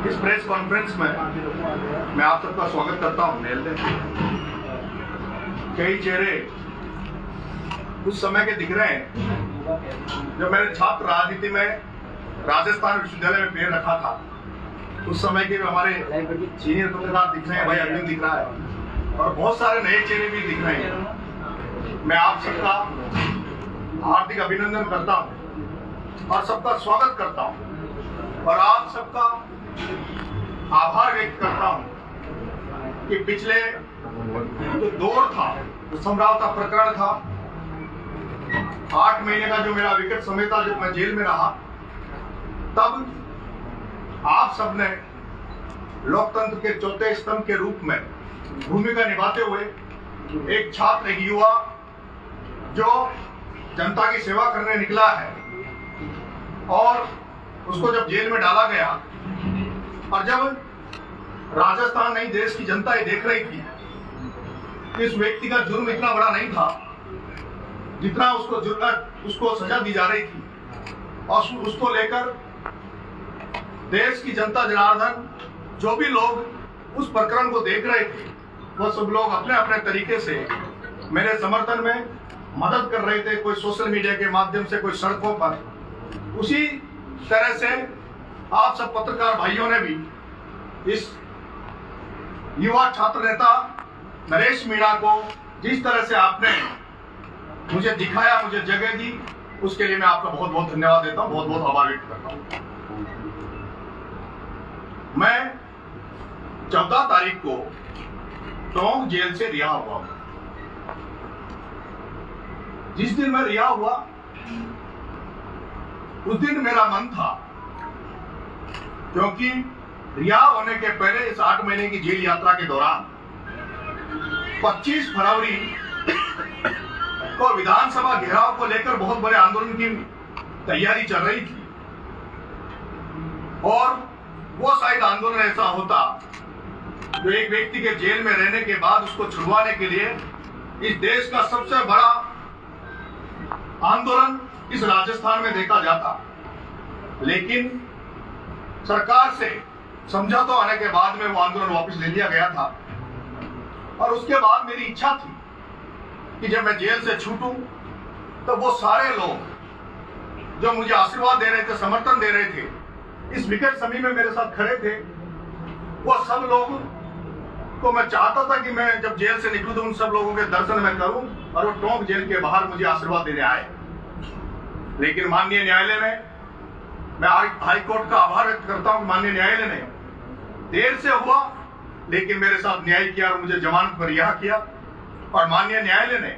इस press conference में मैं आप सबका स्वागत करता हूं। कई चेहरे उस समय के दिख रहे हैं जब मैंने छात्र राजनीति में राजस्थान विश्वविद्यालय में पैर रखा था। उस समय के हमारे सीनियर पत्रकार दिख रहे हैं, भाई अरविंद दिख रहा है और बहुत सारे नए चेहरे भी दिख रहे हैं। मैं आप सबका हार्दिक अभिनंदन करता हूं और सबका स्वागत करता हूं और आप सबका आभार व्यक्त करता हूं कि पिछले जो दौर था, जो समझौता प्रकरण था, 8 महीने का जो मेरा विकट समय था, जब मैं जेल में रहा, तब आप सबने लोकतंत्र के चौथे स्तंभ के रूप में भूमिका निभाते हुए एक छात्र, एक युवा जो जनता की सेवा करने निकला है और उसको जब जेल में डाला गया और जब राजस्थान नहीं देश की जनता ये देख रही थी, इस व्यक्ति का जुर्म इतना बड़ा नहीं था जितना उसको सजा दी जा रही थी और उसको लेकर देश की जनता, जनार्दन, जो भी लोग उस प्रकरण को देख रहे थे, वो सब लोग अपने अपने तरीके से मेरे समर्थन में मदद कर रहे थे। कोई सोशल मीडिया के माध्यम से, कोई सड़कों पर। उसी तरह से आप सब पत्रकार भाइयों ने भी इस युवा छात्र नेता नरेश मीणा को जिस तरह से आपने मुझे दिखाया, मुझे जगह दी, उसके लिए मैं आपका बहुत बहुत धन्यवाद देता हूं, बहुत बहुत आभार व्यक्त करता हूं। मैं 14 तारीख को टोंक जेल से रिहा हुआ हूं। जिस दिन मैं रिहा हुआ उस दिन मेरा मन था, क्योंकि रिहा होने के पहले इस 8 महीने की जेल यात्रा के दौरान 25 फरवरी को विधानसभा घेराव को लेकर बहुत बड़े आंदोलन की तैयारी चल रही थी और वो शायद आंदोलन ऐसा होता जो एक व्यक्ति के जेल में रहने के बाद उसको छुड़वाने के लिए इस देश का सबसे बड़ा आंदोलन इस राजस्थान में देखा जाता। लेकिन सरकार से समझौता होने के बाद में वो आंदोलन वापस ले लिया गया था और उसके बाद मेरी इच्छा थी कि जब मैं जेल से छूटूं तो वो सारे लोग जो मुझे आशीर्वाद दे रहे थे, समर्थन दे रहे थे, इस विकट समय में मेरे साथ खड़े थे, वो सब लोग को मैं चाहता था कि मैं जब जेल से निकलूं तो उन सब लोगों के दर्शन मैं करूं और वो टोंक जेल के बाहर मुझे आशीर्वाद देने आए। लेकिन माननीय न्यायालय ने, मैं हाई कोर्ट का आभार व्यक्त करता हूं कि माननीय न्यायालय ने देर से हुआ लेकिन मेरे साथ न्याय किया और मुझे जमानत पर रिहा किया और माननीय न्यायालय ने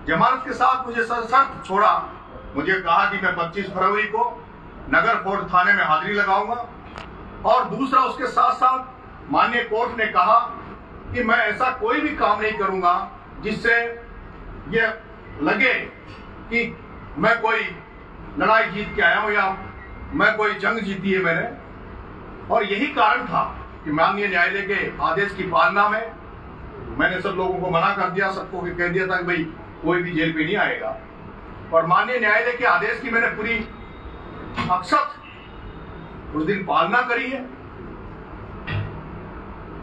जमानत के साथ मुझे सशर्त छोड़ा। मुझे कहा कि मैं 25 फरवरी को नगर फोर्ट थाने में हाजिरी लगाऊंगा और दूसरा उसके साथ साथ माननीय कोर्ट ने कहा कि मैं ऐसा कोई भी काम नहीं करूंगा जिससे ये लगे कि मैं कोई लड़ाई जीत के आया हूं या मैं कोई जंग जीती है मैंने। और यही कारण था कि माननीय न्यायालय के आदेश की पालना में मैंने सब लोगों को मना कर दिया, सबको कह दिया था कि भाई कोई भी जेल पे नहीं आएगा और माननीय न्यायालय के आदेश की मैंने पूरी अक्षत उस दिन पालना करी है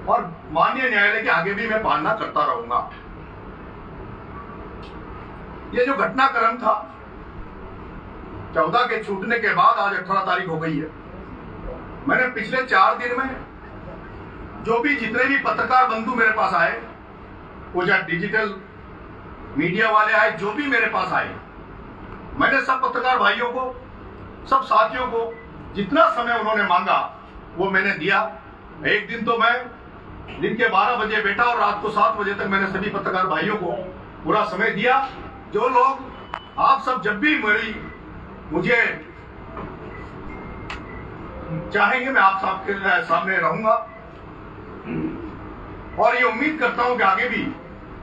और माननीय न्यायालय के आगे भी मैं पालना करता रहूंगा। ये जो घटनाक्रम था 14 के छूटने के बाद आज 18 तारीख हो गई है। मैंने पिछले 4 दिन में जो भी जितने भी पत्रकार बंधु मेरे पास आए, वो चाहे डिजिटल मीडिया वाले आए, जो भी मेरे पास आए, मैंने सब पत्रकार भाइयों को, सब साथियों को जितना समय उन्होंने मांगा वो मैंने दिया। एक दिन तो मैं दिन के 12 बजे बैठा और रात को 7 बजे तक मैंने सभी पत्रकार भाइयों को पूरा समय दिया। जो लोग आप सब जब भी मुझे चाहेंगे मैं आप सबके सामने रहूंगा और ये उम्मीद करता हूं कि आगे भी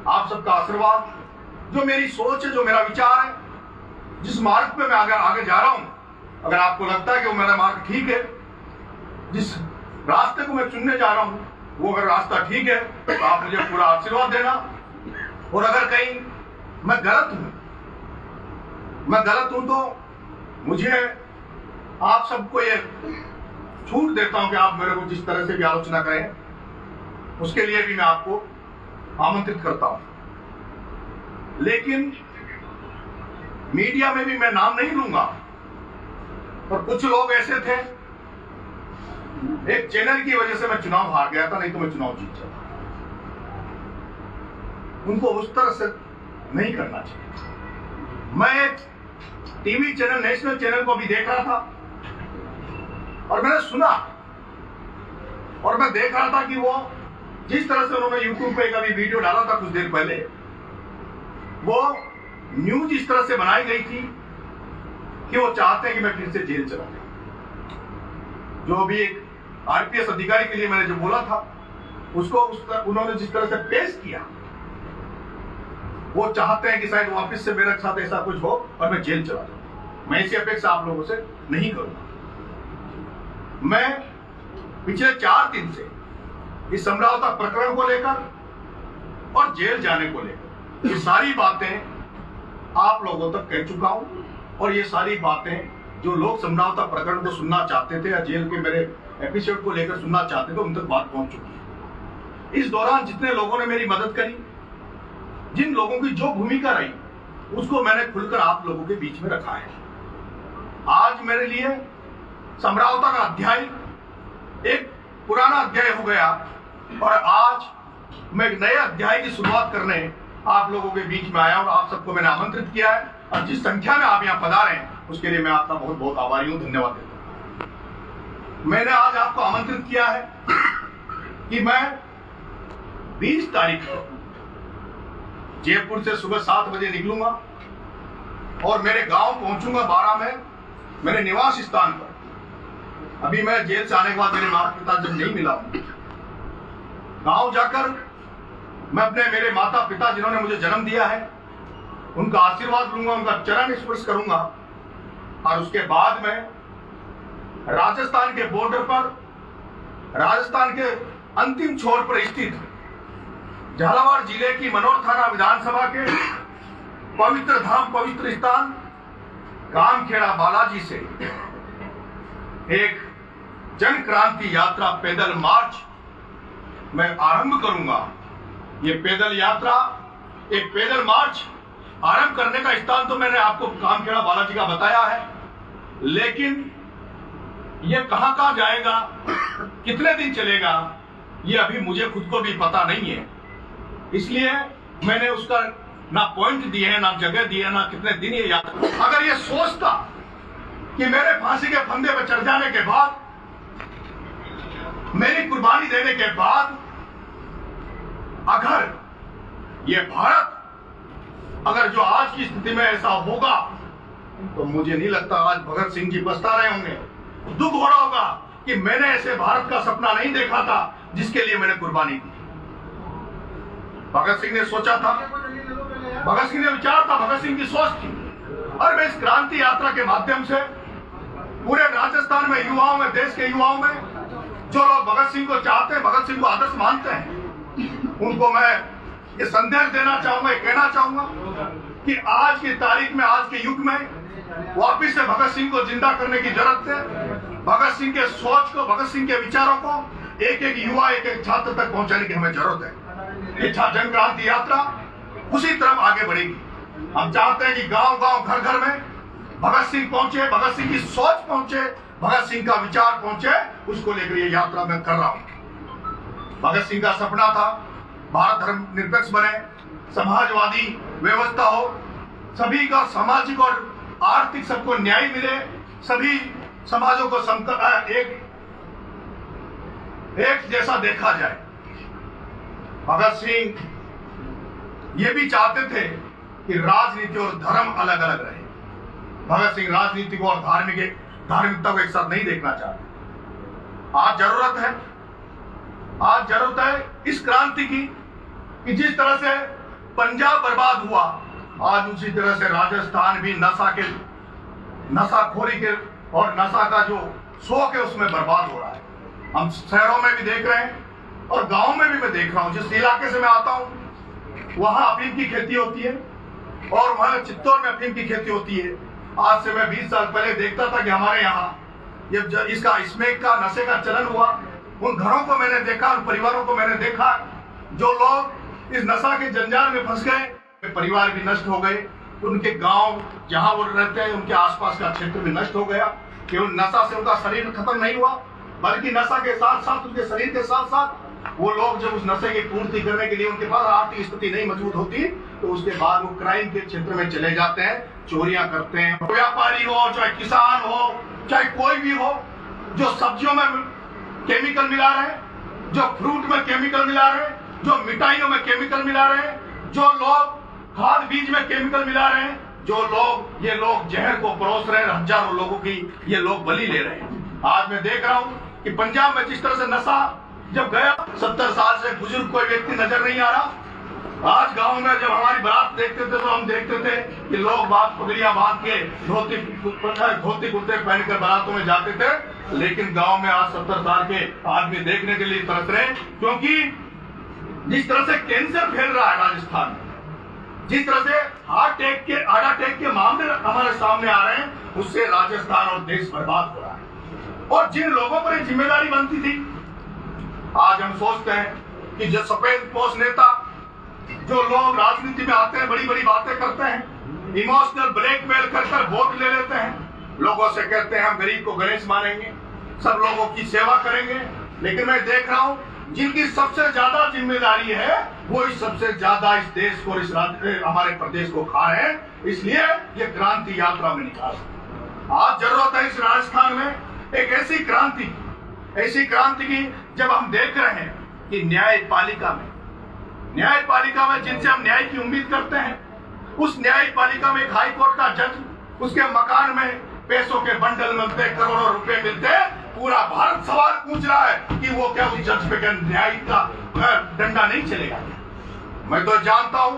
आप सबका आशीर्वाद, जो मेरी सोच है, जो मेरा विचार है, जिस मार्ग पे मैं आगे जा रहा हूं, अगर आपको लगता है कि वो मेरा मार्ग ठीक है, जिस रास्ते को मैं चुनने जा रहा हूं वो अगर रास्ता ठीक है तो आप मुझे पूरा आशीर्वाद देना। और अगर कहीं मैं गलत हूं तो मुझे आप सबको ये छूट देता हूं कि आप मेरे को जिस तरह से भी आलोचना करें, उसके लिए भी मैं आपको आमंत्रित करता हूं। लेकिन मीडिया में भी मैं नाम नहीं लूंगा, और कुछ लोग ऐसे थे, एक चैनल की वजह से मैं चुनाव हार गया था, नहीं तो मैं चुनाव जीत जाता। उनको उस तरह से नहीं करना चाहिए। मैं एक टीवी चैनल, नेशनल चैनल को भी देख रहा था, और मैंने सुना और मैं देख रहा था कि वो जिस तरह से उन्होंने यूट्यूब पे कभी वीडियो डाला था कुछ देर पहले, वो न्यूज इस तरह से बनाई गई थी कि वो चाहते हैं कि मैं फिर से जेल चला जाऊं। जो भी एक आरपीएस अधिकारी के लिए मैंने जो बोला था, उसको उन्होंने जिस तरह से पेश किया, वो चाहते हैं कि शायद वापस से मेरे साथ ऐसा कुछ हो और मैं जेल चला जाऊं। मैं ऐसी अपेक्षा आप लोगों से नहीं करूंगा। मैं पिछले 4 दिन से इस समझौता प्रकरण को लेकर और जेल जाने को लेकर ये सारी बातें आप लोगों तक कह चुका हूं, और ये सारी बातें जो लोग समझौता प्रकरण को सुनना चाहते थे या जेल के मेरे एपिसोड को लेकर सुनना चाहते थे, उन तक बात पहुंच चुकी है। इस दौरान जितने लोगों ने मेरी मदद करी, जिन लोगों की जो भूमिका रही, उसको मैंने खुलकर आप लोगों के बीच में रखा है। आज मेरे लिए समझौता का अध्याय एक पुराना अध्याय हो गया, और आज मैं एक नए अध्याय की शुरुआत करने आप लोगों के बीच में आया, और आप सबको मैंने आमंत्रित किया है, और जिस संख्या में आप यहाँ पधारे हैं उसके लिए मैं आपका बहुत बहुत आभारी हूं, धन्यवाद देता हूं। मैंने आज आपको आमंत्रित किया है कि मैं 20 तारीख को जयपुर से सुबह 7 बजे निकलूंगा और मेरे गांव पहुंचूंगा 12 में, मेरे निवास स्थान पर। अभी मैं जेल से आने के बाद मेरे माता पिता जब नहीं मिला, गांव जाकर मैं अपने मेरे माता पिता जिन्होंने मुझे जन्म दिया है उनका आशीर्वाद लूंगा, उनका चरण स्पर्श करूंगा, और उसके बाद में राजस्थान के बॉर्डर पर, राजस्थान के अंतिम छोर पर स्थित झालावाड़ जिले की मनोर थाना विधानसभा के पवित्र धाम, पवित्र स्थान कामखेड़ा बालाजी से एक जन क्रांति यात्रा, पैदल मार्च मैं आरंभ करूंगा। ये पैदल यात्रा, एक पैदल मार्च आरंभ करने का स्थान तो मैंने आपको कामखेड़ा बालाजी का बताया है, लेकिन ये कहां कहां जाएगा, कितने दिन चलेगा, ये अभी मुझे खुद को भी पता नहीं है। इसलिए मैंने उसका ना पॉइंट दिए हैं, ना जगह दी है, ना कितने दिन ये यात्रा। अगर ये सोचता कि मेरे फांसी के फंदे पर चढ़ जाने के बाद, मेरी कुर्बानी देने के बाद, अगर ये भारत, अगर जो आज की स्थिति में ऐसा होगा, तो मुझे नहीं लगता आज भगत सिंह जी पछता रहे होंगे, दुख हो रहा होगा कि मैंने ऐसे भारत का सपना नहीं देखा था जिसके लिए मैंने कुर्बानी दी। भगत सिंह ने सोचा था, भगत सिंह ने विचार था, भगत सिंह की सोच थी, और मैं इस क्रांति यात्रा के माध्यम से पूरे राजस्थान में युवाओं में, देश के युवाओं में, जो लोग भगत सिंह को चाहते हैं, भगत सिंह को आदर्श मानते हैं, उनको मैं ये संदेश देना चाहूंगा, ये कहना चाहूंगा कि आज की तारीख में, आज के युग में वापिस से भगत सिंह को जिंदा करने की जरूरत है। भगत सिंह के सोच को, भगत सिंह के विचारों को एक एक युवा, एक एक छात्र तक पहुंचाने की हमें जरूरत है। ये जन क्रांति यात्रा उसी तरफ आगे बढ़ेगी। हम चाहते हैं कि गांव गांव, घर घर में भगत सिंह पहुंचे, भगत सिंह की सोच पहुंचे, भगत सिंह का विचार पहुंचे, उसको लेकर ये यात्रा मैं कर रहा हूं। भगत सिंह का सपना था भारत धर्मनिरपेक्ष बने, समाजवादी व्यवस्था हो, सभी का सामाजिक और आर्थिक सबको न्याय मिले, सभी समाजों को एक जैसा देखा जाए। भगत सिंह ये भी चाहते थे कि राजनीति और धर्म अलग अलग रहे। भगत सिंह राजनीति को और धार्मिकता को एक साथ नहीं देखना चाहते। आज जरूरत है इस क्रांति की कि जिस तरह से पंजाब बर्बाद हुआ, आज उसी तरह से राजस्थान भी नशाखोरी के और नशा का जो शौक है उसमें बर्बाद हो रहा है। हम शहरों में भी देख रहे हैं और गांव में भी मैं देख रहा हूं। जिस इलाके से मैं आता हूं वहां अफीम की खेती होती है और वहां चित्तौड़ में अफीम की खेती होती है। आज से मैं 20 साल पहले देखता था कि हमारे यहाँ जब इसका स्मैक का नशे का चलन हुआ, उन घरों को मैंने देखा, उन परिवारों को मैंने देखा जो लोग इस नशा के जंजाल में फंस गए, परिवार भी नष्ट हो गए, उनके गांव जहां वो रहते हैं उनके आसपास का क्षेत्र भी नष्ट हो गया। केवल नशा से उनका शरीर खत्म नहीं हुआ, बल्कि नशा के साथ साथ उनके शरीर के साथ साथ वो लोग जब उस नशे की पूर्ति करने के लिए उनके पास आर्थिक स्थिति नहीं मजबूत होती तो उसके बाद वो क्राइम के क्षेत्र में चले जाते हैं, चोरियां करते हैं। व्यापारी हो, चाहे किसान हो, चाहे कोई भी हो, जो सब्जियों में केमिकल मिला रहे हैं, जो फ्रूट में केमिकल मिला रहे हैं, जो मिठाइयों में केमिकल मिला रहे हैं, जो लोग खाद बीज में केमिकल मिला रहे हैं, ये लोग जहर को परोस रहे हैं, हजारों लोगों की ये लोग बलि ले रहे हैं। आज मैं देख रहा हूँ कि पंजाब में जिस तरह से नशा जब गया, 70 साल से बुजुर्ग कोई व्यक्ति नजर नहीं आ रहा। आज गांव में जब हमारी बारात देखते थे तो हम देखते थे कि लोग पगड़ियां बांध के धोती कुर्ते पहनकर बारातों में जाते थे, लेकिन गांव में आज 70 साल के आदमी देखने के लिए तरस रहे, क्योंकि जिस तरह से कैंसर फैल रहा है राजस्थान में, जिस तरह से हार्ट अटैक के मामले हमारे सामने आ रहे हैं, उससे राजस्थान और देश बर्बाद हो रहा है। और जिन लोगों पर जिम्मेदारी बनती थी, आज हम सोचते हैं कि जो सफेद पोष नेता, जो लोग राजनीति में आते हैं, बड़ी बड़ी बातें करते हैं, इमोशनल ब्लैकमेल कर वोट ले लेते हैं, लोगों से कहते हैं हम गरीब को गणेश मानेंगे, सब लोगों की सेवा करेंगे। लेकिन मैं देख रहा हूं जिनकी सबसे ज्यादा जिम्मेदारी है वो सबसे ज्यादा इस देश को, इस हमारे प्रदेश को खा रहे हैं। इसलिए ये क्रांति यात्रा में निकाल। आज जरूरत है इस राजस्थान में एक ऐसी क्रांति की, जब हम देख रहे हैं कि न्यायपालिका में जिनसे हम न्याय की उम्मीद करते हैं, उस न्यायपालिका में एक हाई कोर्ट का जज, उसके मकान में पैसों के बंडल मिलते, करोड़ों रुपए मिलते, पूरा भारत सवाल पूछ रहा है कि वो क्या उस जज पे न्याय का डंडा नहीं चलेगा। मैं तो जानता हूं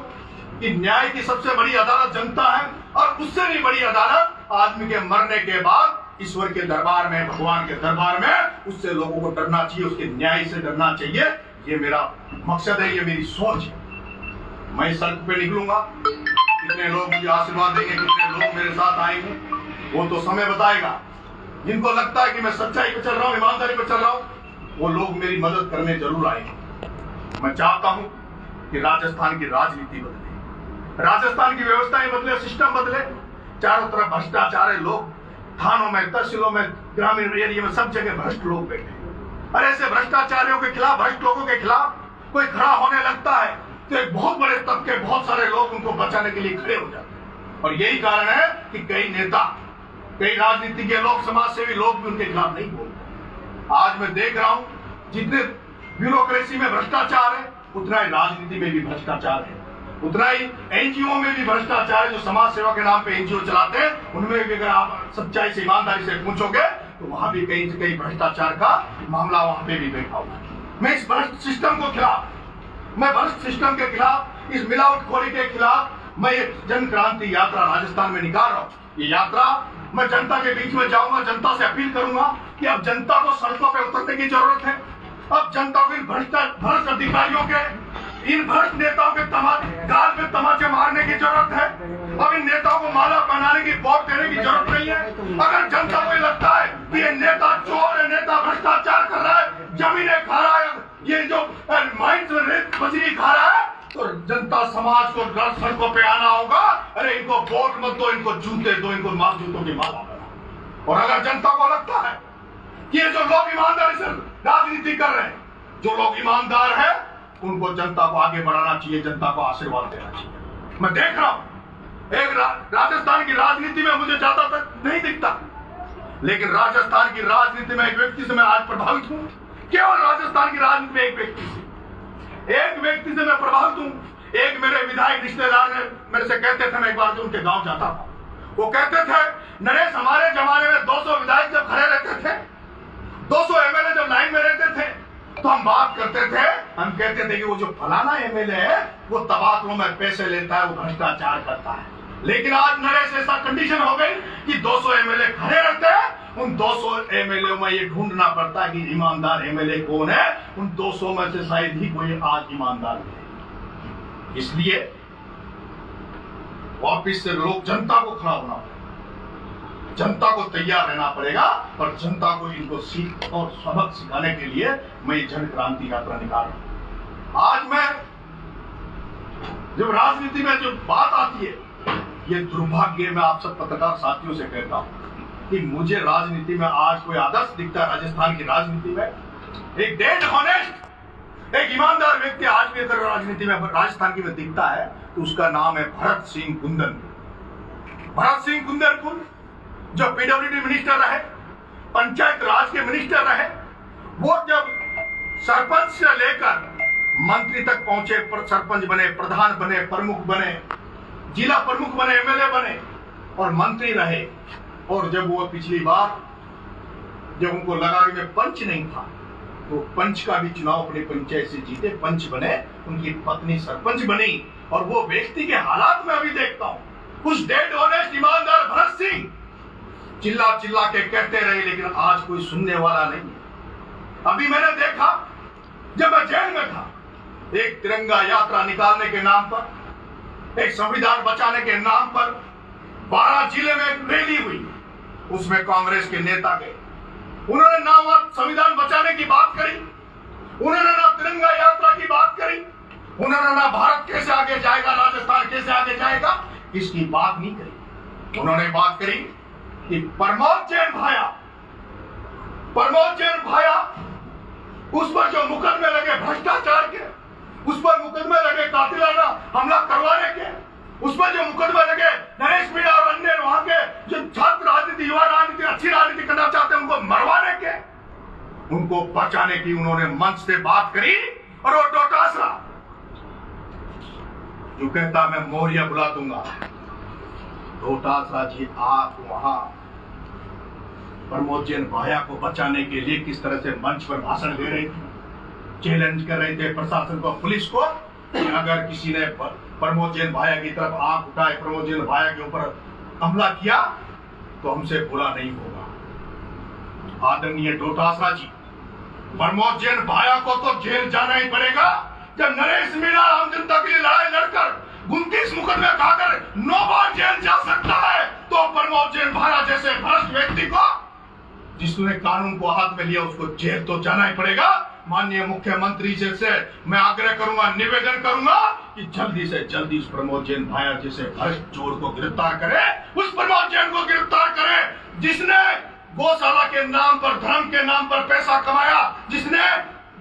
कि न्याय की सबसे बड़ी अदालत जनता है, और उससे भी बड़ी अदालत आदमी के मरने के बाद ईश्वर के दरबार में, भगवान के दरबार में, उससे लोगों को डरना चाहिए, उसके न्याय से डरना चाहिए। ये मेरा मकसद है, ये मेरी सोच है। मैं सड़क पे निकलूंगा, कितने लोग मुझे आशीर्वाद देंगे, कितने लोग मेरे साथ आएंगे, वो तो समय बताएगा। जिनको लगता है कि मैं सच्चाई पे चल रहा हूँ, ईमानदारी पे चल रहा हूँ, वो लोग मेरी मदद करने जरूर आएंगे। मैं चाहता हूँ कि राजस्थान की राजनीति बदले, राजस्थान की व्यवस्थाएं बदले, सिस्टम बदले। चारों तरफ भ्रष्टाचार है, लोग थानों में, तहसीलों में, ग्रामीण एरिया में, सब जगह भ्रष्ट लोग बैठे। और ऐसे भ्रष्टाचारियों के खिलाफ, भ्रष्ट लोगों के खिलाफ कोई खड़ा होने लगता है तो एक बहुत बड़े तबके, बहुत सारे लोग उनको बचाने के लिए खड़े हो जाते हैं। और यही कारण है कि कई नेता, कई राजनीति के लोग, समाज सेवी लोग भी उनके खिलाफ नहीं बोलते। आज मैं देख रहा हूं जितने ब्यूरोक्रेसी में भ्रष्टाचार है, उतना ही राजनीति में भी भ्रष्टाचार है, उतना ही एनजीओ में भी भ्रष्टाचार है। जो समाज सेवा के नाम पे एनजीओ चलाते हैं, उनमें भी अगर आप सच्चाई से, ईमानदारी से पूछोगे तो वहां भी कहीं से कहीं भ्रष्टाचार का मामला वहां पे भी बैठा हुआ है। मैं इस भ्रष्ट सिस्टम को खिलाफ, मैं भ्रष्ट सिस्टम के खिलाफ, इस मिलावटखोरी के खिलाफ मैं एक जन क्रांति यात्रा राजस्थान में निकाल रहा हूँ। ये यात्रा मैं जनता के बीच में जाऊंगा, जनता से अपील करूंगा कि अब जनता को सड़कों पे उतरने की जरूरत है। अब जनता को इन भ्रष्ट अधिकारियों के, इन भ्रष्ट नेताओं के गाल पे तमाचे मारने की जरूरत है। अब इन नेताओं को माला पहनाने की, वोट देने की जरूरत नहीं है। अगर जनता को लगता है कि ये नेता चोर है, नेता भ्रष्टाचार कर रहा है, जमीनें खा रहा है, ये जो माइंस में रेत बजरी खा रहा है, तो जनता समाज को सड़कों पे आना होगा। अरे इनको वोट मत दो, इनको जूते दो, इनको जूतों की माला करो। और अगर जनता को लगता है कि ये जो लोग ईमानदारी से राजनीति कर रहे हैं, जो लोग ईमानदार हैं, उनको जनता को आगे बढ़ाना चाहिए, जनता को आशीर्वाद देना चाहिए। मैं देख रहा हूं एक राजस्थान की राजनीति में मुझे ज्यादातर नहीं दिखता, लेकिन राजस्थान की राजनीति में एक व्यक्ति से मैं आज प्रभावित हूं। केवल राजस्थान की राजनीति में एक व्यक्ति से मैं प्रभावित हूं। एक मेरे विधायक रिश्तेदार ने मेरे से कहते थे, मैं एक बार जो उनके गांव जाता था, वो कहते थे, नरेश हमारे जमाने में 200 विधायक जब खड़े रहते थे, 200 एमएलए जब लाइन में रहते थे, तो हम बात करते थे, हम कहते थे कि वो जो फलाना एमएलए है वो तबादलों में पैसे लेता है, वो भ्रष्टाचार करता है। लेकिन आज नरेश ऐसा कंडीशन हो गई कि 200 एमएलए खड़े रहते हैं, उन 200 एमएलए में ये ढूंढना पड़ता है कि ईमानदार एमएलए कौन है। उन 200 में से शायद ही कोई आज ईमानदार है। इसलिए वापिस से लोग जनता को खड़ा होना, जनता को तैयार रहना पड़ेगा और जनता को इनको सीख और सबक सिखाने के लिए मैं ये जन क्रांति यात्रा निकाल रहा हूं। आज मैं जब राजनीति में जो बात आती है, ये दुर्भाग्य मैं आप सब पत्रकार साथियों से कहता हूं कि मुझे राजनीति में आज कोई आदर्श दिखता है। राजस्थान की राजनीति में एक डेड ऑनेस्ट, एक ईमानदार व्यक्ति आज भी अगर राजनीति में राजस्थान की में दिखता है तो उसका नाम है भरत सिंह कुंदन। भरत सिंह कुंदन जो पीडब्ल्यूडी मिनिस्टर रहे, पंचायत राज के मिनिस्टर रहे, वो जब सरपंच से लेकर मंत्री तक पहुंचे, सरपंच बने, प्रधान बने, प्रमुख बने, जिला प्रमुख बने, एमएलए बने और मंत्री रहे। और जब वो पिछली बार जब उनको लगा कि मैं पंच नहीं था तो पंच का भी चुनाव अपनी पंचायत से जीते, पंच बने, उनकी पत्नी सरपंच बनी। और वो व्यक्ति के हालात में अभी देखता हूं, उस डेड ऑनेस्ट ईमानदार भरत सिंह चिल्ला चिल्ला के कहते रहे, लेकिन आज कोई सुनने वाला नहीं है। अभी मैंने देखा जब मैं जेल में था, एक तिरंगा यात्रा निकालने के नाम पर, एक संविधान बचाने के नाम पर 12 जिले में एक रैली हुई, उसमें कांग्रेस के नेता गए। उन्होंने ना संविधान बचाने की बात करी, उन्होंने ना तिरंगा यात्रा की बात करी, उन्होंने ना भारत कैसे आगे जाएगा, राजस्थान कैसे आगे जाएगा, इसकी बात नहीं करी। उन्होंने बात करी कि प्रमोद जैन भाया उस पर जो मुकदमे लगे भ्रष्टाचार के, उस पर मुकदमे लगे कातिलाना हमला करवाने के, उस पर जो मुकदमे लगे नरेश मीणा और अन्य वहां के जो छात्र राजनीति, युवा राजनीति, अच्छी राजनीति करना चाहते हैं उनको मरवाने के, उनको बचाने की उन्होंने मंच से बात करी। और वो डोटासरा जो कहता मैं मौर्य बुला दूंगा, डोटासरा जी आप वहां प्रमोद जैन भाया को बचाने के लिए किस तरह से मंच पर भाषण दे रहे थे, चैलेंज कर रहे थे प्रशासन को, पुलिस को, कि अगर किसी ने प्रमोद जैन भाया की तरफ आंख उठाए, प्रमोद जैन भाया के ऊपर हमला किया तो हमसे बुरा नहीं होगा। आदरणीय डोटासरा जी, प्रमोद जैन भाया को तो जेल जाना ही पड़ेगा। जब नरेश मीणा आम जनता के लिए लड़ाई लड़कर 29 मुकदमे खाकर 9 बार जेल जा सकता है, तो प्रमोद जैन भाया जैसे भ्रष्ट व्यक्ति को, जिसने कानून को हाथ में लिया, उसको जेल तो जाना ही पड़ेगा। माननीय मुख्यमंत्री जी से मैं आग्रह करूंगा, निवेदन करूंगा कि जल्दी से जल्दी उस प्रमोद जैन भाया जैसे भ्रष्ट चोर को गिरफ्तार करे, उस प्रमोद जैन को गिरफ्तार करे जिसने गौशाला के नाम पर, धर्म के नाम पर पैसा कमाया, जिसने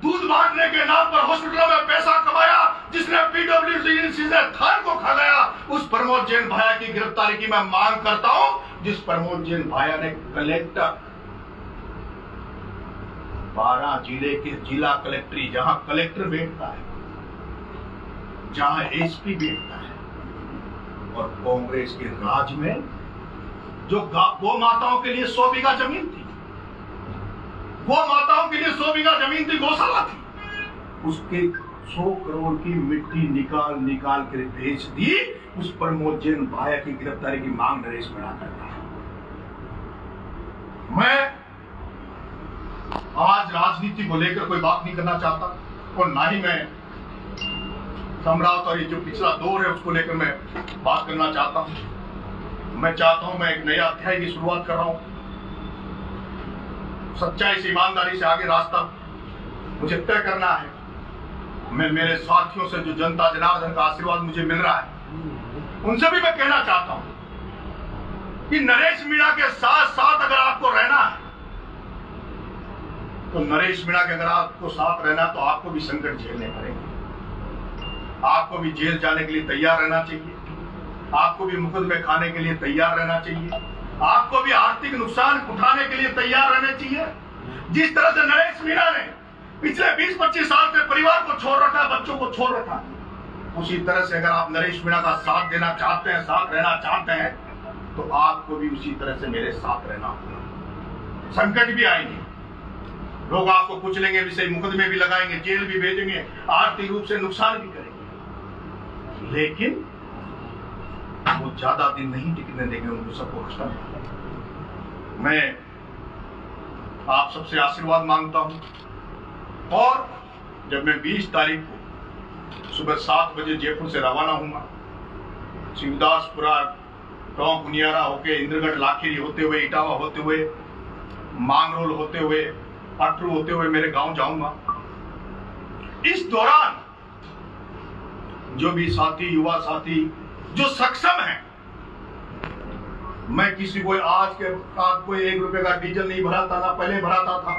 दूध बांटने के नाम पर हॉस्पिटलों में पैसा कमाया, जिसने पीडब्ल्यूडी से थान को खा गया, उस प्रमोद जैन भाया की गिरफ्तारी की मैं मांग करता हूं। जिस प्रमोद जैन भाया ने कलेक्टर 12 जिले के जिला कलेक्ट्री, जहां कलेक्टर बैठता है, जहां एसपी बैठता है, और कांग्रेस के राज में जो गौ माताओं के लिए 100 बीघा जमीन थी, गौ माताओं के लिए 100 बीघा जमीन थी, गौशाला थी, उसके 100 करोड़ की मिट्टी निकाल निकाल कर बेच दी। उस प्रमोद जैन भाया की गिरफ्तारी की मांग नरेश मीणा करता है। मैं आज राजनीति को लेकर कोई बात नहीं करना चाहता और ना ही मैं सम्राट और ये जो पिछला दौर है उसको लेकर मैं बात करना चाहता हूं। मैं चाहता हूं मैं एक नया अध्याय की शुरुआत कर रहा हूं। सच्चाई से, ईमानदारी से आगे रास्ता मुझे तय करना है। मैं मेरे साथियों से जो जनता जनार्दन का आशीर्वाद मुझे मिल रहा है, उनसे भी मैं कहना चाहता हूं कि नरेश मीणा के साथ साथ अगर आपको रहना है तो नरेश मीणा के अगर आपको साथ रहना तो आपको भी संकट झेलने पड़ेंगे, आपको भी जेल जाने के लिए तैयार रहना चाहिए, आपको भी मुकदमे खाने के लिए तैयार रहना चाहिए, आपको भी आर्थिक नुकसान उठाने के लिए तैयार रहना चाहिए। जिस तरह से नरेश मीणा ने पिछले 20-25 साल से परिवार को छोड़ रखा, बच्चों को छोड़ रखा, उसी तरह से अगर आप नरेश मीणा का साथ देना चाहते हैं, साथ रहना चाहते हैं, तो आपको भी उसी तरह से मेरे साथ रहना होगा। संकट भी आएंगे, लोग आपको कुचलेंगे, विषय मुकदमे भी लगाएंगे, जेल भी भेजेंगे, आर्थिक रूप से नुकसान भी करेंगे, लेकिन वो ज्यादा दिन नहीं टिकने देंगे, उनको सबको खत्म। मैं आप सबसे आशीर्वाद मांगता हूं और जब मैं 20 तारीख को सुबह 7 बजे जयपुर से रवाना होऊंगा, शिवदासपुरा टोंक उनियारा होके इंद्रगढ़ लाखेरी होते हुए इटावा होते हुए मांगरोल होते हुए अटरू होते हुए मेरे गांव जाऊंगा। इस दौरान जो भी साथी, युवा साथी जो सक्षम है, मैं किसी को आज कोई 1 रुपए का डीजल नहीं भराता, ना पहले भराता था,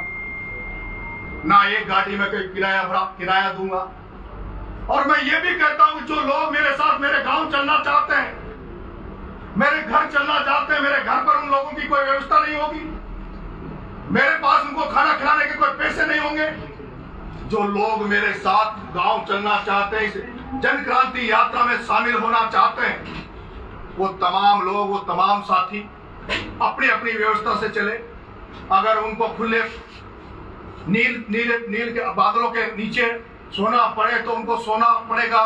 ना एक गाड़ी में कोई किराया दूंगा। और मैं ये भी कहता हूं जो लोग मेरे साथ मेरे गांव चलना चाहते हैं, मेरे घर चलना चाहते हैं, मेरे घर पर उन लोगों की कोई व्यवस्था नहीं होगी, मेरे पास उनको खाना खिलाने के कोई पैसे नहीं होंगे। जो लोग मेरे साथ गांव चलना चाहते हैं, इस जन क्रांति यात्रा में शामिल होना चाहते हैं, वो तमाम लोग, वो तमाम साथी अपनी अपनी व्यवस्था से चले। अगर उनको खुले नील के बादलों के नीचे सोना पड़े तो उनको सोना पड़ेगा।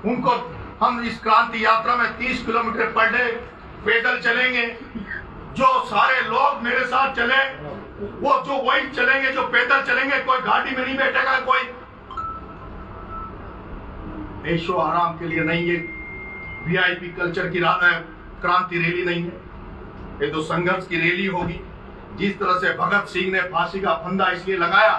उनको हम इस क्रांति यात्रा में 30 किलोमीटर पर डे पैदल चलेंगे। जो सारे लोग मेरे साथ चले वो जो वही चलेंगे जो पैदल चलेंगे, कोई गाड़ी में नहीं बैठेगा, कोई ऐशो आराम के लिए नहीं, ये वीआईपी कल्चर की क्रांति रैली नहीं है, ये तो संघर्ष की रैली होगी। जिस तरह से भगत सिंह ने फांसी का फंदा इसलिए लगाया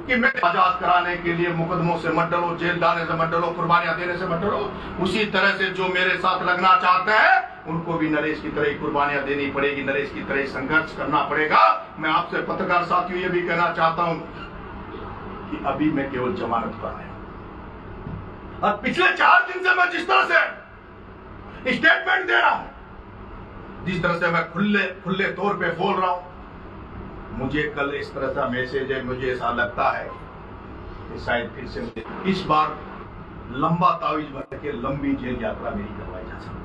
कि मैं आजाद कराने के लिए मुकदमों से मत डरो, जेल डालने से मत डरो, कुर्बानियां देने से मत डरो, उसी तरह से जो मेरे साथ लगना चाहते हैं उनको भी नरेश की तरह कुर्बानियां देनी पड़ेगी, नरेश की तरह संघर्ष करना पड़ेगा। मैं आपसे पत्रकार साथियों ये भी कहना चाहता हूं कि अभी मैं केवल जमानत पर आया हूं और पिछले 4 दिन से मैं जिस तरह से स्टेटमेंट दे रहा हूं, जिस तरह से मैं खुले तौर पे बोल रहा हूं, मुझे कल इस तरह का मैसेज है, मुझे ऐसा लगता है कि शायद फिर से मुझे इस बार लंबा तावीज भर के लंबी जेल यात्रा मेरी करवाई जा सकती है।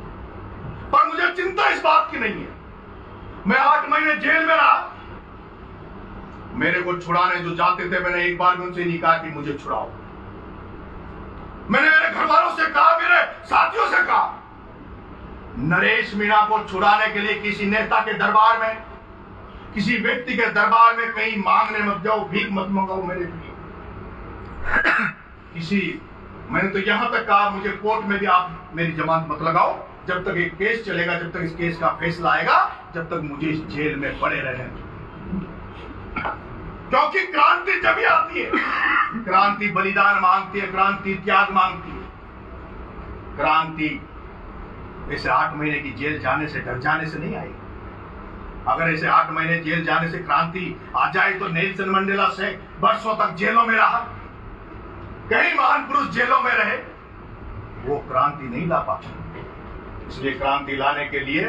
पर मुझे चिंता इस बात की नहीं है। मैं 8 महीने जेल में रहा, मेरे को छुड़ाने जो जाते थे मैंने एक बार भी उनसे नहीं कहा कि मुझे छुड़ाओ। मैंने मेरे घर वालों से कहा, मेरे साथियों से कहा, नरेश मीणा को छुड़ाने के लिए किसी नेता के दरबार में, किसी व्यक्ति के दरबार में कहीं मांगने मत जाओ, भीख मत मंगाओ मेरे लिए। मैंने तो यहां तक कहा मुझे कोर्ट में भी आप मेरी जमानत मत लगाओ, जब तक एक केस चलेगा, जब तक इस केस का फैसला आएगा, जब तक मुझे इस जेल में पड़े रहने। क्योंकि क्रांति जब ही आती है, क्रांति बलिदान मांगती है, क्रांति त्याग मांगती है। क्रांति ऐसे 8 महीने की जेल जाने से, डर जाने से नहीं आएगी। अगर ऐसे 8 महीने जेल जाने से क्रांति आ जाए तो नेल्सन मंडेला से वर्षों तक जेलों में रहा, कई महान पुरुष जेलों में रहे, वो क्रांति नहीं ला पाते। इसलिए क्रांति लाने के लिए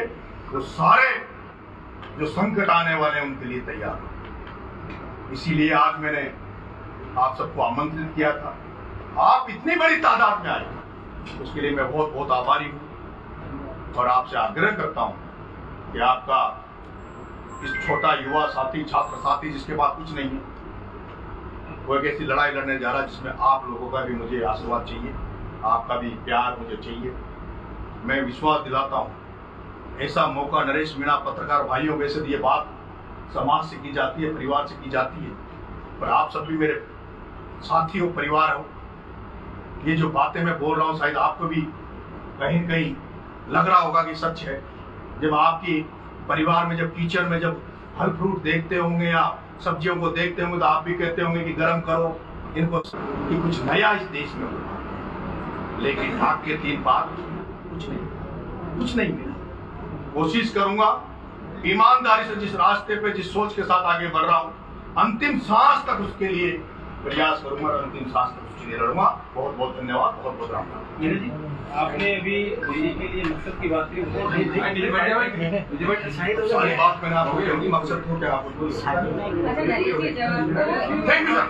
वो सारे जो संकट आने वाले उनके लिए तैयार हो। इसीलिए आज मैंने आप सबको आमंत्रित किया था, आप इतनी बड़ी तादाद में आए, उसके लिए मैं बहुत बहुत आभारी हूं। और आपसे आग्रह करता हूं कि आपका इस छोटा युवा साथी, छात्र साथी जिसके पास कुछ नहीं है, वो एक ऐसी लड़ाई लड़ने जा रहा है जिसमें आप लोगों का भी मुझे आशीर्वाद चाहिए, आपका भी प्यार मुझे चाहिए। मैं विश्वास दिलाता हूँ ऐसा मौका नरेश मीणा पत्रकार भाइयों, वैसे ये बात समाज से की जाती है, परिवार से की जाती है, पर आप सब भी मेरे साथी हो, परिवार हो। ये जो बातें मैं बोल रहा हूँ शायद आपको भी कहीं कहीं लग रहा होगा कि सच है। जब आपकी परिवार में, जब किचन में जब फल फ्रूट देखते होंगे या सब्जियों को देखते होंगे तो आप भी कहते होंगे कि गर्म करो इनको, कि कुछ नया इस देश में हो। लेकिन आपके 3 बात कुछ नहीं मिला। कोशिश करूंगा ईमानदारी से जिस रास्ते पे, जिस सोच के साथ आगे बढ़ रहा हूं, अंतिम सांस तक उसके लिए प्रयास करूंगा और अंतिम सांस तक उसके लिए लड़ूंगा। बहुत बहुत धन्यवाद, बहुत बहुत राम राम। आपने अभी दिल्ली के लिए मकसद की बात की, सारी बात मैंने आपको कही, मकसद को क्या आपको थैंक यू सर।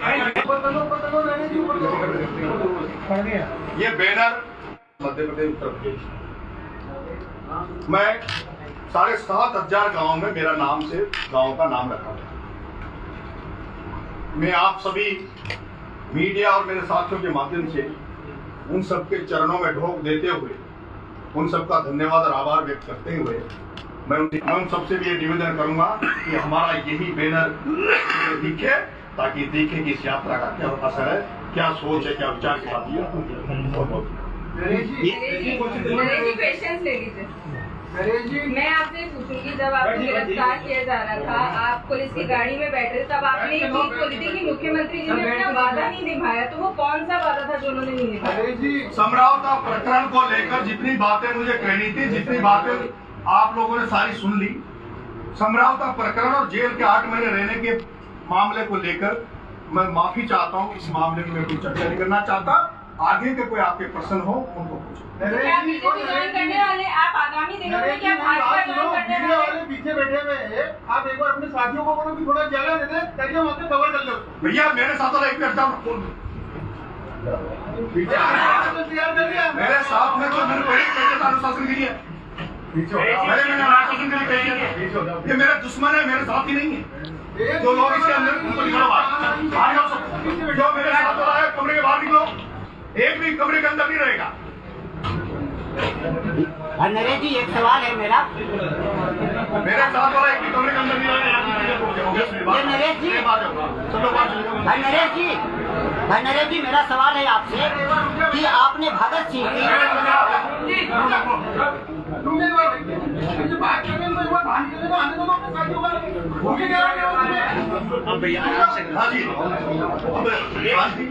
ये बैनर मध्य प्रदेश, उत्तर प्रदेश, मैं 7,500 गांव में मेरा नाम से गांव का नाम रखा था। मैं आप सभी मीडिया और मेरे साथियों के माध्यम से उन सबके चरणों में ढोक देते हुए उन सबका धन्यवाद और आभार व्यक्त करते हुए मैं उन सबसे भी ये निवेदन करूंगा कि हमारा यही बैनर दिखे, ताकि देखे कि इस यात्रा का क्या असर है, क्या सोच है, क्या विचार के साथ। मैं आपसे पूछूंगी, जब आपको गिरफ्तार किया जा रहा था, आप पुलिस की गाड़ी में बैठे, तब आपने ये चीज बोली थी कि मुख्यमंत्री जी ने अपना वादा नहीं निभाया, तो वो कौन सा वादा था जो उन्होंने नहीं निभाया? समझौता प्रकरण को लेकर जितनी बातें मुझे कहनी थी, जितनी बातें आप लोगों ने सारी सुन ली। समझौता प्रकरण और जेल के 8 महीने रहने के मामले को लेकर मैं माफी चाहता हूँ। इस मामले में मैं कोई चर्चा नहीं करना चाहता। आगे के कोई आपके प्रश्न हो उनको पूछो। क्या बीजेपी ज्वाइन करने वाले? आप आगामी दिनों में क्या भाजपा ज्वाइन करने वाले? पीछे बैठे हुए हैं, आप एक बार अपने साथियों को बोलो कि थोड़ा जगह दे दे ताकि हम आपसे कवर कर लो। भैया मेरे साथ वाला एक करता हूँ, मेरे साथ में तो मैंने पहले कहते था अनुशासन के लिए, मैंने अनुशासन के लिए कही। ये मेरा दुश्मन है, मेरे साथ ही नहीं है। जो लोग इसके अंदर उनको निकलो बाहर जाओ सब। जो मेरे साथ वाला है कमरे के बाहर निकलो, एक भी कमरे के अंदर नहीं रहेगा। नरेश जी एक सवाल है मेरा, मेरे साथ वाला एक भी कमरे के अंदर नहीं रहेगा। नरेश जी, सब लोग बाहर चले जाओ। भाई नरेश जी मेरा सवाल है आपसे कि आपने भगत सिंह की बात करने में एक बार बाहर निकलने आने दो अपने साथियों का। हाँ जी, हाँ जी।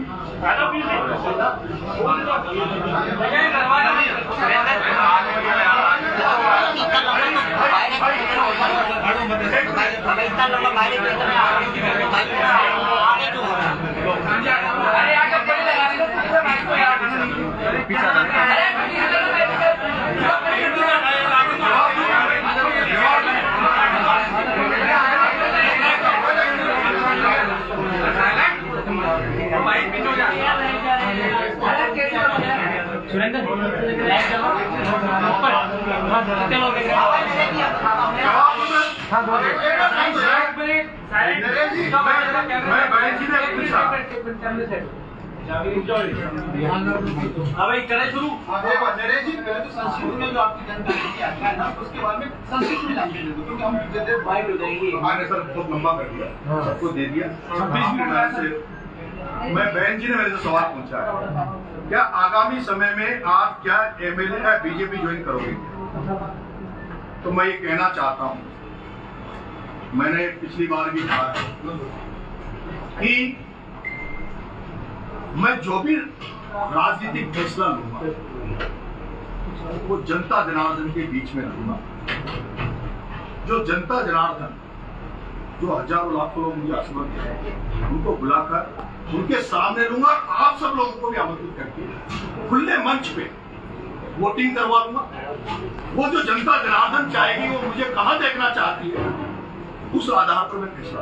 नरेश जी पहले तो संस्कृत में जो आपकी जानकारी आता है ना, उसके बाद में संस्कृत में जानकारी दे दो, क्योंकि हम वाइड हो जाएंगे। आपने सर बहुत लंबा कर दिया, सबको दे दिया। 26 मिनट से मैं बहन जी ने मेरे से सवाल पूछा है, क्या आगामी समय में आप क्या एमएलए या बीजेपी ज्वाइन करोगे? तो मैं ये कहना चाहता हूं, मैंने पिछली बार भी कहा कि मैं जो भी राजनीतिक फैसला लूंगा वो जनता जनार्दन के बीच में लूंगा। जो जनता जनार्दन, जो हजारों लाखों लोग मुझे आशीर्वाद दे रहे हैं, उनको बुलाकर उनके सामने लूंगा। आप सब लोगों को भी आमंत्रित करके खुले मंच पे वोटिंग करवा लूंगा। वो जो जनता जनार्दन चाहेगी, वो मुझे कहां देखना चाहती है, उस आधार पर मैं फैसला।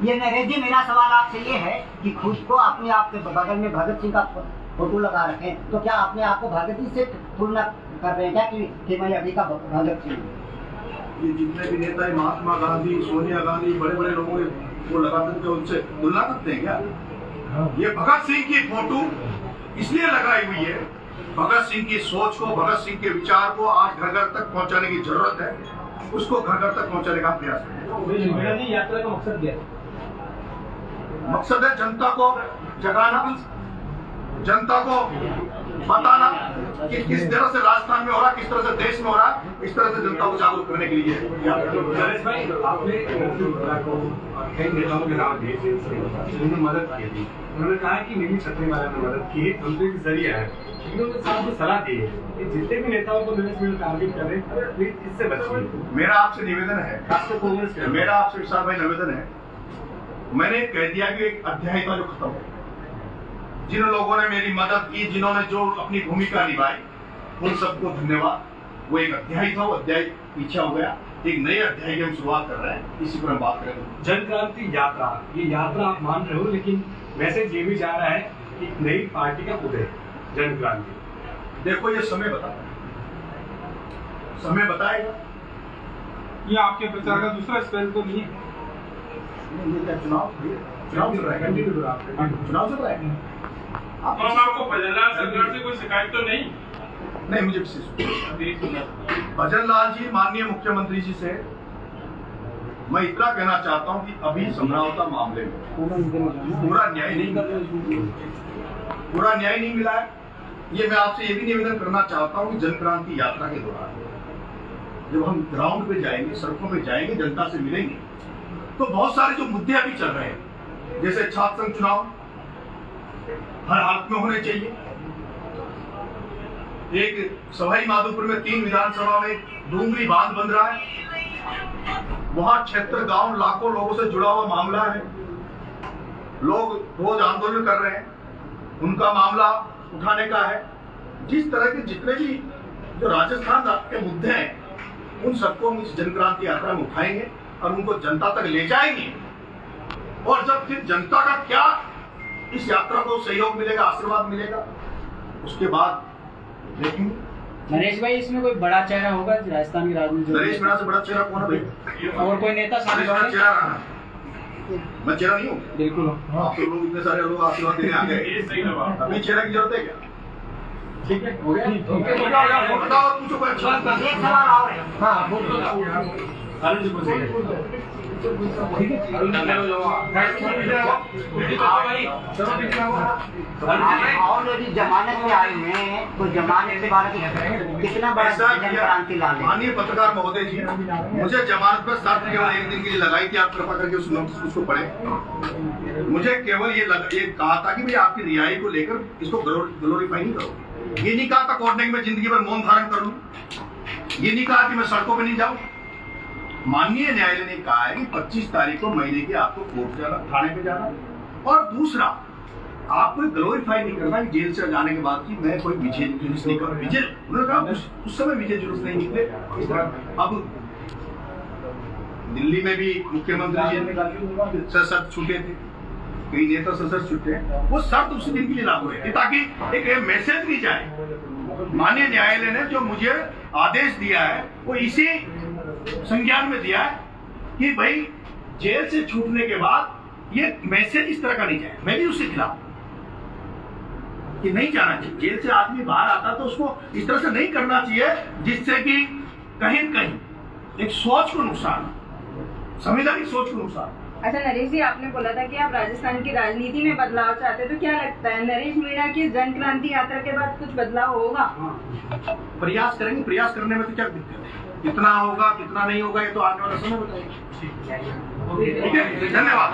ये नरेश जी मेरा सवाल आपसे ये है कि खुद को अपने आप के बगल में भगत सिंह का फोटो लगा रखे हैं, तो क्या अपने आप को भगत सिंह से तुलना कर रहे हैं क्या कि मैं अभी का भगत सिंह? ये जितने भी नेता है, महात्मा गांधी, सोनिया गांधी, बड़े बड़े लोगों को लगा करके उनसे तुलना करते हैं क्या? ये भगत सिंह की फोटो इसलिए लगाई हुई है, भगत सिंह की सोच को, भगत सिंह के विचार को आज घर घर तक पहुंचाने की जरूरत है। उसको घर घर तक पहुंचाने का प्रयास करें। यात्रा का मकसद क्या है? मकसद है जनता को जगाना, जनता को बताना कि किस तरह से राजस्थान में हो रहा, किस तरह से देश में हो रहा, इस तरह से जनता को जागरूक करने के लिए। नरेश भाई, आपने कई नेताओं के नाम दिए जिन्होंने मदद की थी। उन्होंने कहा कि नीली छतरी वाला ने मदद की, उनके जरिए है। उन्होंने साहब को सलाह दी है कि जितने भी नेताओं को मिले टारगेट कर रहे हैं, प्लीज इससे बचिए। मेरा आपसे निवेदन है, खासकर कांग्रेस के, मेरा आपसे विशाल भाई निवेदन है, मैंने कह दिया कि एक अध्याय था जो खत्म हो। जिन लोगों ने मेरी मदद की, जिन्होंने जो अपनी भूमिका निभाई, उन सबको धन्यवाद। वो एक अध्याय था, वो अध्याय पीछे हो गया। एक नए अध्याय की हम शुरुआत कर रहे हैं, इसी पर हम बात करेंगे। जन क्रांति यात्रा, ये यात्रा आप मान रहे हो, लेकिन मैसेज ये भी जा रहा है कि नई पार्टी का उदय, जन क्रांति। देखो ये समय बताएगा। ये आपके प्रचार का दूसरा स्पेल तो नहीं है? चुनाव चल रहा है, चुनाव चल रहा है। आपको भजनलाल सरकार से कोई शिकायत तो नहीं? नहीं, मुझे भजनलाल जी, माननीय मुख्यमंत्री जी से मैं इतना कहना चाहता हूं कि अभी समझौता मामले में पूरा न्याय नहीं मिला है। ये मैं आपसे ये भी निवेदन करना चाहता हूं कि जन क्रांति यात्रा के दौरान जब हम ग्राउंड पे जाएंगे, सड़कों पे जाएंगे, जनता से मिलेंगे, तो बहुत सारे जो मुद्दे अभी चल रहे हैं, जैसे छात्र संघ चुनाव हर हालत में होने चाहिए। एक सवाई माधोपुर में 3 विधानसभा में डूंगरी बांध बन रहा है, वहां 76 गांव लाखों लोगों से जुड़ा हुआ मामला है। लोग रोज आंदोलन कर रहे हैं, उनका मामला उठाने का है। जिस तरह के जितने भी जो राजस्थान के मुद्दे हैं, उन सबको हम इस जनक्रांति यात्रा में उठाएंगे और उनको जनता तक ले जाएंगे। और जब फिर जनता का क्या इस यात्रा को सहयोग मिलेगा, आशीर्वाद मिलेगा, उसके बाद देखेंगे। नरेश भाई, इसमें कोई बड़ा चेहरा होगा राजस्थान की राजनीति? नरेश मीणा से बड़ा चेहरा कौन है भाई? और कोई नेता शामिल नरेश मीणा होंगे? चेहरा है, मैं चेहरा नहीं हूँ। बिल्कुल। आप तो लोग इतने सारे लोग आशीर्वाद देने आ गए, अपनी चेहरा की जरूरत है क्या? ठीक है, हो गया। बताओ, पूछो कोई अच्छा। एक सवाल और है। हाँ, बोल अरुण जी बोलिए। और यदि जमानत में आए हुए हैं तो जमानत के बारे में कितना बड़ा जनक्रांति ला लें? माननीय पत्रकार महोदय जी, मुझे जमानत पर शर्त केवल 1 दिन के लिए लगाई थी। आप कृपा करके उस नोटिस उसको पढ़े। मुझे केवल ये कहा था कि भाई आपकी रिहाई को लेकर इसको ग्लोरीफाई नहीं करो। ये नहीं कहा था कोर्ट ने कि मैं जिंदगी भर मौन धारण कर लूं। ये नहीं कहा कि मैं सड़कों पर नहीं जाऊं। माननीय न्यायालय ने कहा है कि 25 तारीख को महीने की आपको कोर्ट जाना, थाने पे जाना। और दूसरा, आपको ग्लोरीफाई नहीं करना कि जेल से जाने के बाद कि मैं कोई विजय जुलूस नहीं करूँ। विजय, उन्होंने कहा उस समय विजय जुलूस नहीं निकले। अब दिल्ली में भी मुख्यमंत्री जी सशर्त छूटे थे, कई नेता सशर्त छूटे, वो शर्त उसी दिन के लिए लागू है ताकि एक मैसेज भी जाए। माननीय न्यायालय ने जो मुझे आदेश दिया है वो इसी संज्ञान में दिया है कि भाई जेल से छूटने के बाद ये मैसेज इस तरह का नहीं जाए। मैं भी उसके खिलाफ कि नहीं जाना चाहिए। जेल से आदमी बाहर आता तो उसको इस तरह से नहीं करना चाहिए जिससे कि कहीं न कहीं एक सोच को नुकसान, संवैधानिक सोच को नुकसान। अच्छा नरेश जी, आपने बोला था कि आप राजस्थान की राजनीति में बदलाव चाहते हैं, तो क्या लगता है नरेश मीणा की जनक्रांति यात्रा के बाद कुछ बदलाव होगा? प्रयास करेंगे, प्रयास करने में तो क्या दिक्कत है? कितना होगा कितना नहीं होगा ये तो आने वाला समय बताएगा। ठीक है, धन्यवाद।